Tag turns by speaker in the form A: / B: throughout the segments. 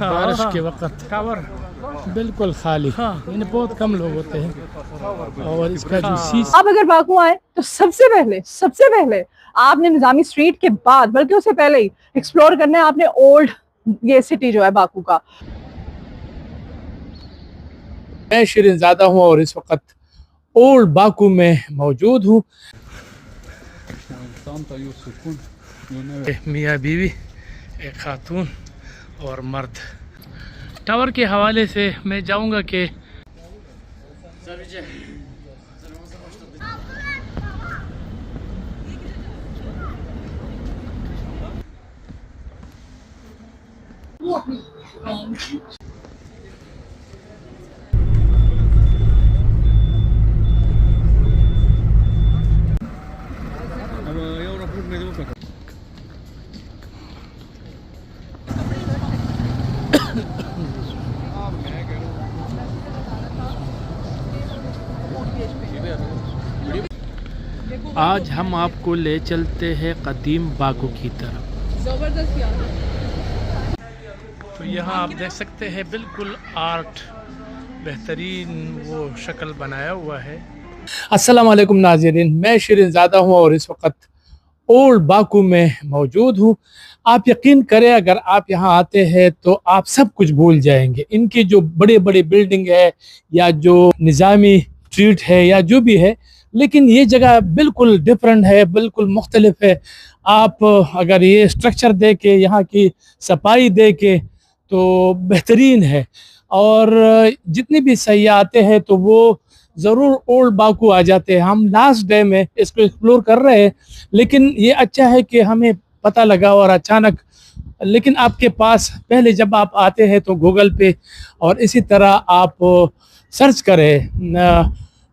A: बारिश के वक्त टावर बिल्कुल खाली, यानी बहुत कम लोग होते हैं। और इसका जो सीस
B: आप अगर बाकू आए तो सबसे पहले आपने निजामी स्ट्रीट के बाद, बल्कि उससे पहले ही एक्सप्लोर करना है आपने ओल्ड ये सिटी जो है बाकू का।
A: मैं शिरीनज़ादा हूँ और इस वक्त ओल्ड बाकू में मौजूद हूँ। मियाँ बीवी, एक खातून और मर्द। टावर के हवाले से मैं जाऊँगा कि आज हम आपको ले चलते हैं कदीम बाकू की तरफ। तो यहाँ आप देख सकते हैं बिल्कुल आर्ट, बेहतरीन वो शक्ल बनाया हुआ है। अस्सलाम वालेकुम नाज़रीन, मैं शिरीनज़ादा हूँ और इस वक्त ओल्ड बाकू में मौजूद हूँ। आप यकीन करें, अगर आप यहाँ आते हैं तो आप सब कुछ भूल जाएंगे। इनकी जो बड़े बड़े बिल्डिंग है या जो निज़ामी स्ट्रीट है या जो भी है, लेकिन ये जगह बिल्कुल डिफरेंट है, बिल्कुल मुख्तलिफ है। आप अगर ये स्ट्रक्चर देखे, यहाँ की सफाई देखे तो बेहतरीन है। और जितने भी सयाह आते हैं तो वो ज़रूर ओल्ड बाकू आ जाते हैं। हम लास्ट डे में इसको एक्सप्लोर कर रहे हैं, लेकिन ये अच्छा है कि हमें पता लगा और अचानक। लेकिन आपके पास पहले जब आप आते हैं तो गूगल पे और इसी तरह आप सर्च करें,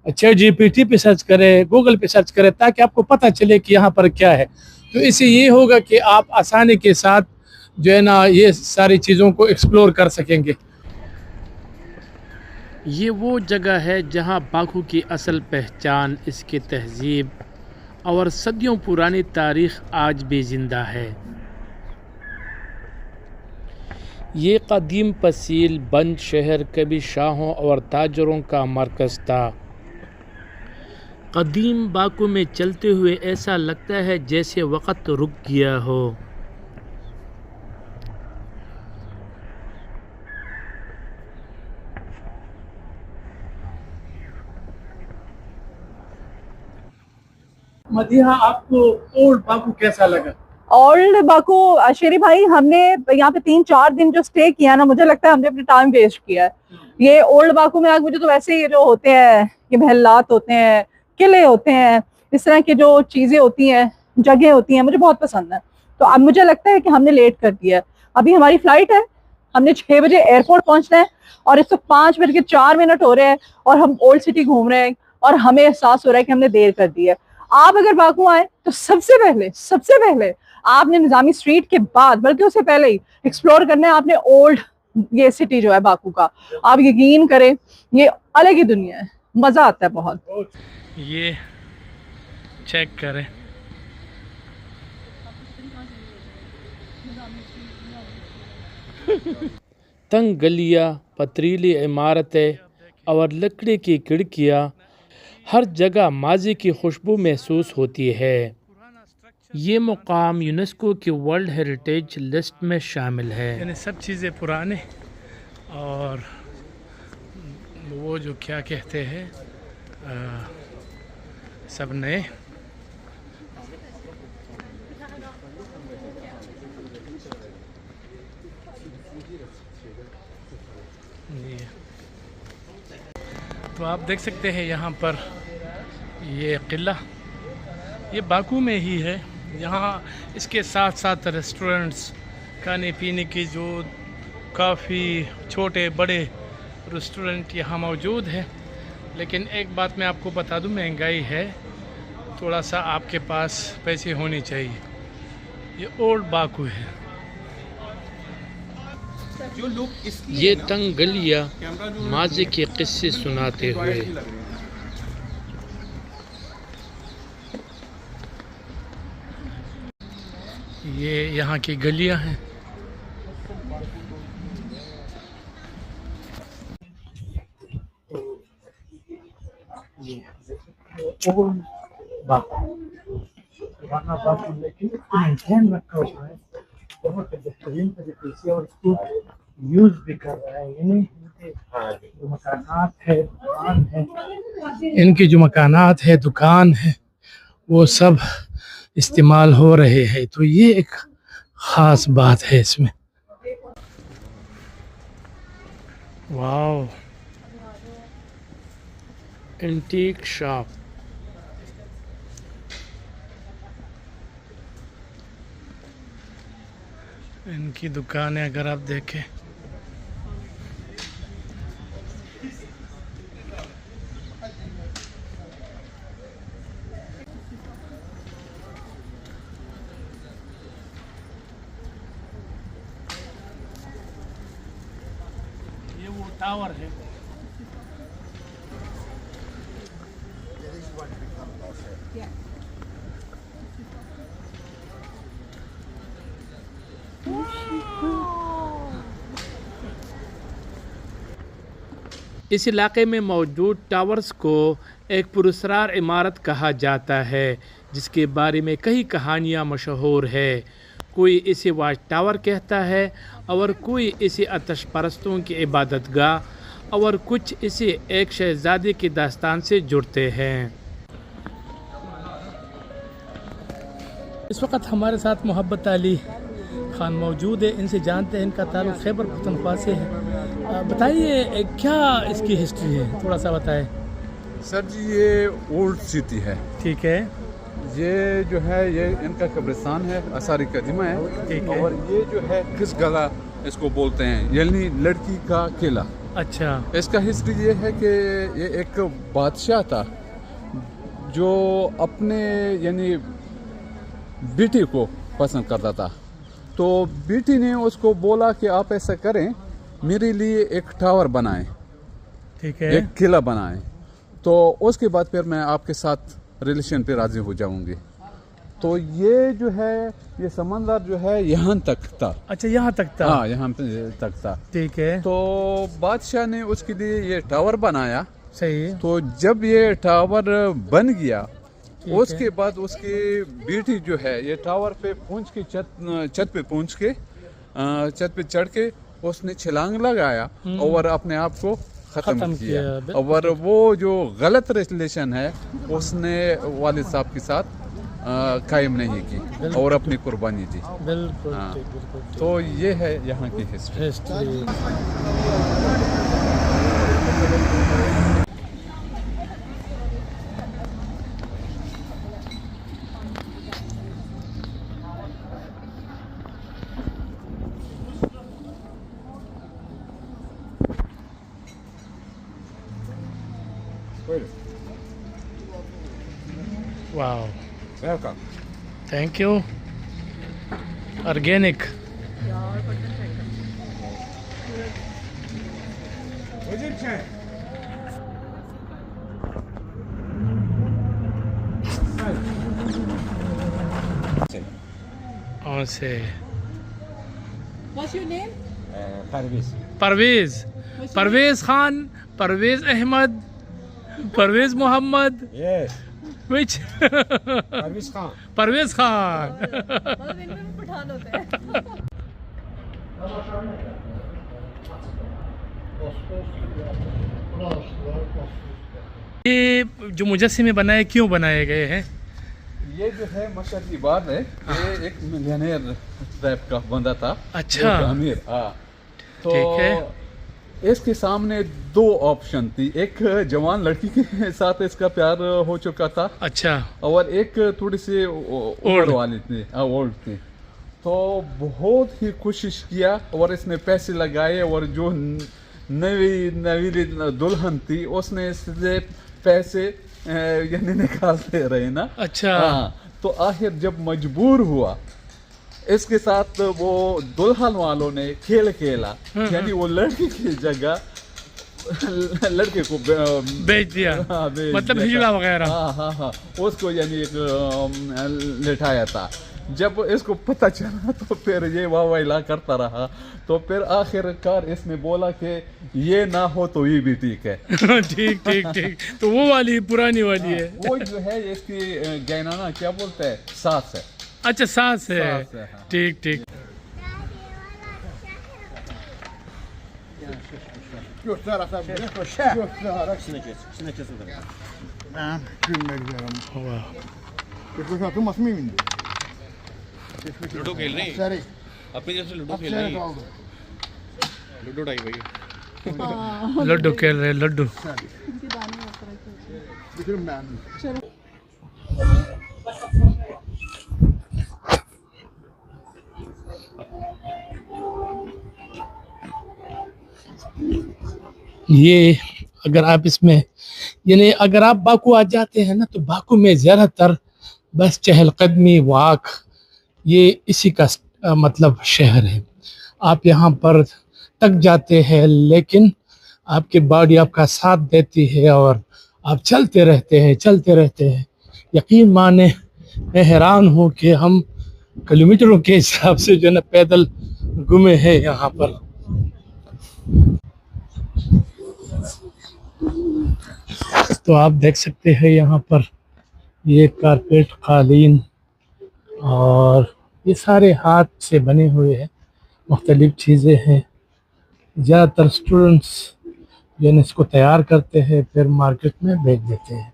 A: ChatGPT पे सर्च करें, गूगल पे सर्च करें, ताकि आपको पता चले कि यहाँ पर क्या है। तो इससे ये होगा कि आप आसानी के साथ जो है ना ये सारी चीज़ों को एक्सप्लोर कर सकेंगे। ये वो जगह है जहाँ बाकू की असल पहचान, इसकी तहज़ीब और सदियों पुरानी तारीख़ आज भी ज़िंदा है। ये कदीम पसील बंद शहर कभी शाहों और ताजरों का मरकज़ था। कदीम बाकू में चलते हुए ऐसा लगता है जैसे वक़्त रुक गया हो। मदीहा, आपको ओल्ड बाकू कैसा लगा?
B: ओल्ड बाकू शेरी भाई, हमने यहाँ पे 3-4 दिन जो स्टे किया ना, मुझे लगता है हमने अपना टाइम वेस्ट किया है। ये ओल्ड बाकू में मुझे तो वैसे ही जो होते हैं, ये महलात होते हैं, किले होते हैं, इस तरह की जो चीजें होती हैं, जगह होती हैं, मुझे बहुत पसंद है। तो अब मुझे लगता है कि हमने लेट कर दिया है। अभी हमारी फ्लाइट है, हमने 6 बजे एयरपोर्ट पहुंचना है और इस वक्त 5:04 हो रहे हैं और हम ओल्ड सिटी घूम रहे हैं और हमें एहसास हो रहा है कि हमने देर कर दी है। आप अगर बाकू आए तो सबसे पहले आपने निजामी स्ट्रीट के बाद, बल्कि उससे पहले ही एक्सप्लोर करना है आपने ओल्ड ये सिटी जो है बाकू का। आप यकीन करें, ये अलग ही दुनिया है, मजा आता है बहुत।
A: ये चेक करें, तंग गलियां, पथरीली इमारतें और लकड़ी की खिड़कियां, हर जगह माजी की खुशबू महसूस होती है। ये मुकाम यूनेस्को की वर्ल्ड हेरिटेज लिस्ट में शामिल है। यानी सब चीज़ें पुराने और वो जो क्या कहते हैं सब नए। तो आप देख सकते हैं यहाँ पर ये किला, ये बाकू में ही है। यहाँ इसके साथ साथ रेस्टोरेंट्स, खाने पीने की जो काफ़ी छोटे बड़े रेस्टोरेंट यहाँ मौजूद है। लेकिन एक बात मैं आपको बता दूँ, महंगाई है, थोड़ा सा आपके पास पैसे होने चाहिए। ये ओल्ड बाकू है। जो लोग ये तंग गलियाँ माजी के किस्से सुनाते हुए। ये यहाँ की गलियाँ हैं। ये ओल्ड बाथरूम, पुराना बाथरूम लेकिन इसको मेंटेन रखा हुआ है बहुत बेहतरीन तरीके से, और इसको यूज भी कर रहा है। यानी इनके जो मकानात है, दुकान है, इनकी जो मकानात है, दुकान है, वो सब इस्तेमाल हो रहे हैं। तो ये एक ख़ास बात है इसमें। Wow, antique shop. इनकी दुकानें अगर आप देखें, ये वो टावर है। इस इलाके में मौजूद टावर्स को एक पुरस्कार इमारत कहा जाता है, जिसके बारे में कई कहानियाँ मशहूर है। कोई इसे वाच टावर कहता है, और कोई इसे आतिश परस्तों की इबादतगाह, और कुछ इसे एक शहजादे की दास्तान से जुड़ते हैं। इस वक्त हमारे साथ मोहब्बत अली खान मौजूद है, इनसे जानते हैं इनका ताल्लुक़ खैबर पख्तूनख्वा से है। बताइए क्या इसकी हिस्ट्री है, थोड़ा सा बताएं।
C: सर जी, ये ओल्ड सिटी है।
A: ठीक है।
C: ये जो है ये इनका कब्रिस्तान है, आसारी कदीमा है।
A: ठीक है।
C: और ये जो है किस गला इसको बोलते हैं, यानी लड़की का किला।
A: अच्छा।
C: इसका हिस्ट्री ये है कि ये एक बादशाह था जो अपने यानी बेटी को पसंद करता था। तो बेटी ने उसको बोला कि आप ऐसा करें, मेरे लिए एक टावर बनाएं,
A: ठीक है,
C: एक किला बनाएं, तो उसके बाद फिर मैं आपके साथ रिलेशन पे राजी हो जाऊंगी। तो ये जो है ये समंदर जो है यहाँ तक था।
A: अच्छा, यहाँ तक था।
C: हाँ, यहाँ तक था।
A: ठीक है।
C: तो बादशाह ने उसके लिए ये टावर बनाया।
A: सही है।
C: तो जब ये टावर बन गया, उसके बाद उसकी बेटी जो है ये टावर पे पहुंच के छत पे पहुंच के छत पे चढ़ के उसने छलांग लगाया और अपने आप को खत्म किया। और वो जो गलत रिलेशन है उसने वालिद साहब के साथ कायम नहीं की और अपनी कुर्बानी दी।
A: बिल्कुल।
C: हाँ।
A: बिल्कुल।
C: तो ये है यहाँ की history.
A: Wow,
C: Welcome.
A: Thank you. Organic. और से
B: What's your name?
A: Parvez, Parvez Khan, Parvez Ahmad, Parvez Mohammad.
D: Yes,
A: which
D: Parvez Khan.
A: Parvez Khan.
B: मतलब इनमें भी पठान होते हैं।
A: ये जो मुजस्सिमे बनाए क्यों बनाए गए हैं?
C: ये जो है मशहूर की बात है, ये एक मिलियनेयर टाइप का बंदा था।
A: अच्छा।
C: एक अमीर। हाँ। तो
A: ठीक है।
C: इसके सामने दो ऑप्शन थी, एक जवान लड़की के साथ इसका प्यार हो चुका था।
A: अच्छा।
C: और एक थोड़ी सी ओल्ड वाली थी, ओल्ड थी। तो बहुत ही कोशिश किया और इसने पैसे लगाए, और जो नवी दुल्हन थी उसने इससे पैसे यानी निकालते रहे ना।
A: अच्छा।
C: हाँ। तो आखिर जब मजबूर हुआ, इसके साथ वो दुल्हन वालों ने खेल खेला, यानी वो लड़की की जगह लड़के को
A: बेच दिया।
C: हाँ, बेच
A: मतलब
C: दिया
A: हिजड़ा
C: था।
A: वगैरह।
C: हाँ हाँ हाँ, उसको यानी एक लिटाया था। जब इसको पता चला तो फिर ये वाह वाह करता रहा, तो फिर आखिरकार इसने बोला कि ये ना हो तो ये भी ठीक है।
A: ठीक ठीक ठीक, तो वो वाली पुरानी वाली है।
C: वो जो है इसकी गैनाना क्या बोलते हैं, सास है।
A: अच्छा सास है,
C: सास है, हाँ।
A: ठीक ठीक।
D: göster asam. Göster aksine kes. İçine kes o kadar. Ben gülmek üzereyim.
A: वाह,
D: Geçmiş atın masum indi.
E: Ludo खेल रहे हैं
D: Seri.
E: अपने जैसे लूडो खेल रहे
D: Seri
E: हैं
D: kaldı.
E: लूडो टाइप है ये।
A: लड्डू खेल रहे लड्डू।
D: Bitirin ben.
A: ये अगर आप इसमें, यानी अगर आप बाकू आ जाते हैं ना, तो बाकू में ज़्यादातर बस चहलकदमी वाक ये इसी का मतलब शहर है। आप यहाँ पर तक जाते हैं, लेकिन आपकी बॉडी आपका साथ देती है और आप चलते रहते हैं। यकीन माने, मैं हैरान हूँ कि हम किलोमीटरों के हिसाब से जो है ना पैदल घूमे हैं यहाँ पर। तो आप देख सकते हैं यहाँ पर ये कारपेट, कालीन और ये सारे हाथ से बने हुए हैं, मुख्तलिफ चीज़ें हैं। ज़्यादातर स्टूडेंट्स जो है इसको तैयार करते हैं, फिर मार्केट में बेच देते हैं।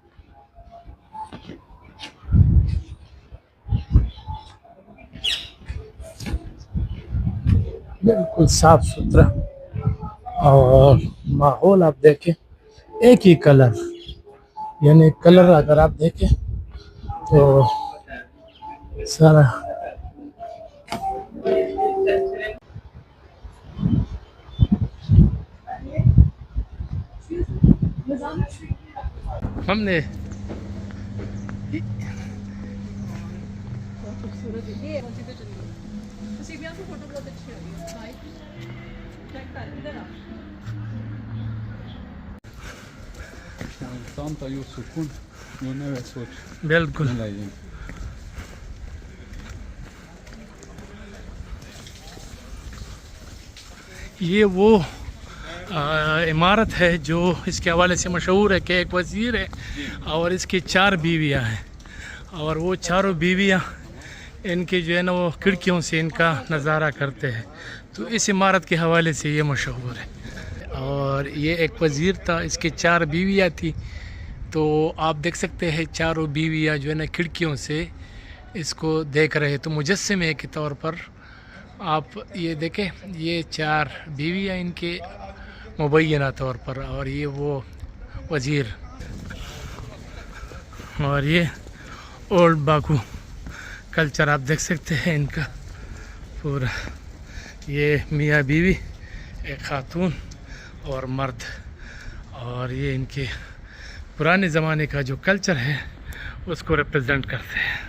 A: बिल्कुल साफ सुथरा और माहौल आप देखें, एक ही कलर, यानी कलर अगर आप देखें तो सारा हमने
C: इंसान का यूँ सुकून यूँ न वे सोच
A: बिल्कुल।
C: लाइए।
A: ये वो इमारत है जो इसके हवाले से मशहूर है कि एक वज़ीर है और इसकी 4 बीवियां हैं, और वो चारों बीवियां इनके जो है ना वो खिड़कियों से इनका नज़ारा करते हैं। तो इस इमारत के हवाले से ये मशहूर है। और ये एक वज़ीर था, इसकी 4 बीवियां थी। तो आप देख सकते हैं चारों बीवियां जो है ना खिड़कियों से इसको देख रहे हैं। तो मुजस्समे के तौर पर आप ये देखें, ये 4 बीवियां इनके मुबैना तौर पर, और ये वो वज़ीर, और ये ओल्ड बाकू कल्चर आप देख सकते हैं इनका पूरा। ये मियाँ बीवी, एक खातून और मर्द, और ये इनके पुराने ज़माने का जो कल्चर है उसको रिप्रेजेंट करते हैं।